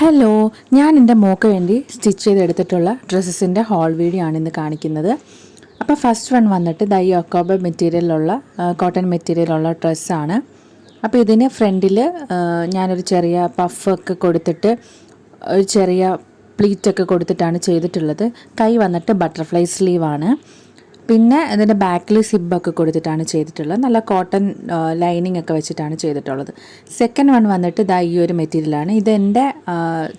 Hello, ഞാൻ എൻ്റെ മോൾക്ക് വേണ്ടി സ്റ്റിച്ച് ചെയ്തെടുത്തിട്ടുള്ള ഡ്രസ്സസിൻ്റെ ഹോൾ വീഡിയോ ആണ് ഇന്ന് കാണിക്കുന്നത്. അപ്പോൾ ഫസ്റ്റ് വൺ വന്നിട്ട് ദൈ ഒക്കോബ മെറ്റീരിയലുള്ള കോട്ടൺ മെറ്റീരിയലുള്ള ഡ്രസ്സാണ്. അപ്പോൾ ഇതിന് ഫ്രണ്ടിൽ ഞാനൊരു ചെറിയ പഫൊക്കെ കൊടുത്തിട്ട് ഒരു ചെറിയ പ്ലീറ്റൊക്കെ കൊടുത്തിട്ടാണ് ചെയ്തിട്ടുള്ളത്. കൈ വന്നിട്ട് ബട്ടർഫ്ലൈ സ്ലീവാണ്. പിന്നെ അതിൻ്റെ ബാക്കിൽ സിബൊക്കെ കൊടുത്തിട്ടാണ് ചെയ്തിട്ടുള്ളത്. നല്ല കോട്ടൺ ലൈനിങ് ഒക്കെ വെച്ചിട്ടാണ് ചെയ്തിട്ടുള്ളത്. സെക്കൻഡ് വൺ വന്നിട്ട് ഇതാ ഈ ഒരു മെറ്റീരിയലാണ്. ഇതെൻ്റെ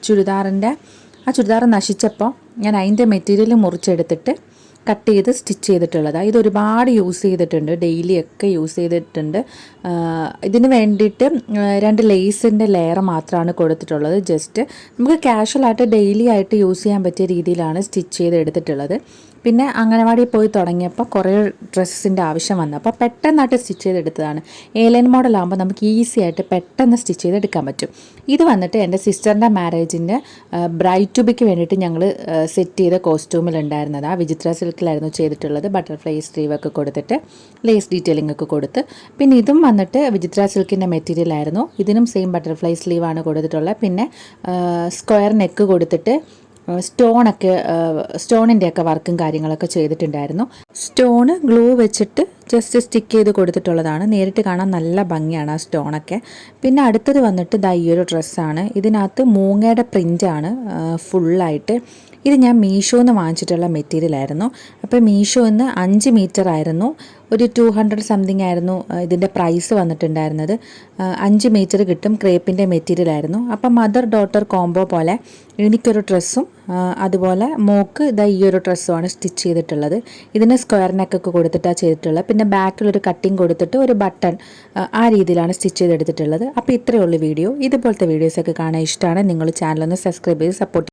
ചുരിദാർ നശിച്ചപ്പോൾ ഞാൻ അതിൻ്റെ മെറ്റീരിയൽ മുറിച്ചെടുത്തിട്ട് കട്ട് ചെയ്ത് സ്റ്റിച്ച് ചെയ്തിട്ടുള്ളതാണ്. ഇത് ഒരുപാട് യൂസ് ചെയ്തിട്ടുണ്ട്, ഡെയിലി ഒക്കെ യൂസ് ചെയ്തിട്ടുണ്ട്. ഇതിന് വേണ്ടിയിട്ട് 2 ലേസിൻ്റെ ലെയർ മാത്രമാണ് കൊടുത്തിട്ടുള്ളത്. ജസ്റ്റ് നമുക്ക് കാഷ്വലായിട്ട് ഡെയിലി ആയിട്ട് യൂസ് ചെയ്യാൻ പറ്റിയ രീതിയിലാണ് സ്റ്റിച്ച് ചെയ്ത് എടുത്തിട്ടുള്ളത്. പിന്നെ അംഗനവാടി പോയി തുടങ്ങിയപ്പോൾ കുറേ ഡ്രസ്സസിൻ്റെ ആവശ്യം വന്നപ്പോൾ പെട്ടെന്നായിട്ട് സ്റ്റിച്ച് ചെയ്തെടുത്തതാണ്. എയർലൈൻ മോഡലാകുമ്പോൾ നമുക്ക് ഈസി ആയിട്ട് പെട്ടെന്ന് സ്റ്റിച്ച് ചെയ്തെടുക്കാൻ പറ്റും. ഇത് വന്നിട്ട് എൻ്റെ സിസ്റ്ററിൻ്റെ മാരേജിൻ്റെ ബ്രൈഡ് ടു ബിക്ക് വേണ്ടിയിട്ട് ഞങ്ങൾ സെറ്റ് ചെയ്ത കോസ്റ്റ്യൂമിലുണ്ടായിരുന്നതാണ്. വിചിത്ര സിൽക്കിലായിരുന്നു ചെയ്തിട്ടുള്ളത്. ബട്ടർഫ്ലൈ സ്ലീവൊക്കെ കൊടുത്തിട്ട് ലേസ് ഡീറ്റെയിലിംഗ് ഒക്കെ കൊടുത്ത്. പിന്നെ ഇതും വന്നിട്ട് വിചിത്ര സിൽക്കിൻ്റെ മെറ്റീരിയൽ ആയിരുന്നു. ഇതിനും സെയിം ബട്ടർഫ്ലൈ സ്ലീവാണ് കൊടുത്തിട്ടുള്ളത്. പിന്നെ സ്ക്വയർ നെക്ക് കൊടുത്തിട്ട് സ്റ്റോണിൻ്റെയൊക്കെ വർക്കും കാര്യങ്ങളൊക്കെ ചെയ്തിട്ടുണ്ടായിരുന്നു. സ്റ്റോണ് ഗ്ലൂ വെച്ചിട്ട് ജസ്റ്റ് സ്റ്റിക്ക് ചെയ്ത് കൊടുത്തിട്ടുള്ളതാണ്. നേരിട്ട് കാണാൻ നല്ല ഭംഗിയാണ് ആ സ്റ്റോണൊക്കെ. പിന്നെ അടുത്തത് വന്നിട്ട് ദാ ഈ ഒരു ഡ്രസ്സാണ്. ഇതിനകത്ത് മൂങ്ങയുടെ പ്രിൻ്റാണ് ഫുള്ളായിട്ട്. ഇത് ഞാൻ മീഷോന്ന് വാങ്ങിച്ചിട്ടുള്ള മെറ്റീരിയലായിരുന്നു. അപ്പോൾ മീഷോന്ന് 5 മീറ്റർ ആയിരുന്നു, ഒരു 200 സംതിങ് ആയിരുന്നു ഇതിൻ്റെ പ്രൈസ് വന്നിട്ടുണ്ടായിരുന്നത്. 5 മീറ്റർ കിട്ടും. ക്രേപ്പിൻ്റെ മെറ്റീരിയലായിരുന്നു. അപ്പം മദർ ഡോട്ടർ കോംബോ പോലെ എനിക്കൊരു ഡ്രസ്സും അതുപോലെ മോക്ക് ഇതാ ഈ ഒരു ഡ്രസ്സുമാണ് സ്റ്റിച്ച് ചെയ്തിട്ടുള്ളത്. ഇതിന് സ്ക്വയർ നെക്കൊക്കെ കൊടുത്തിട്ടാണ് ചെയ്തിട്ടുള്ളത്. പിന്നെ ബാക്കിലൊരു കട്ടിങ് കൊടുത്തിട്ട് ഒരു ബട്ടൺ ആ രീതിയിലാണ് സ്റ്റിച്ച് ചെയ്തെടുത്തിട്ടുള്ളത്. അപ്പോൾ ഇത്രയേ ഉള്ളൂ വീഡിയോ. ഇതുപോലത്തെ വീഡിയോസൊക്കെ കാണാൻ ഇഷ്ടമാണ്. നിങ്ങൾ ചാനലൊന്ന് സബ്സ്ക്രൈബ് ചെയ്ത് സപ്പോർട്ട്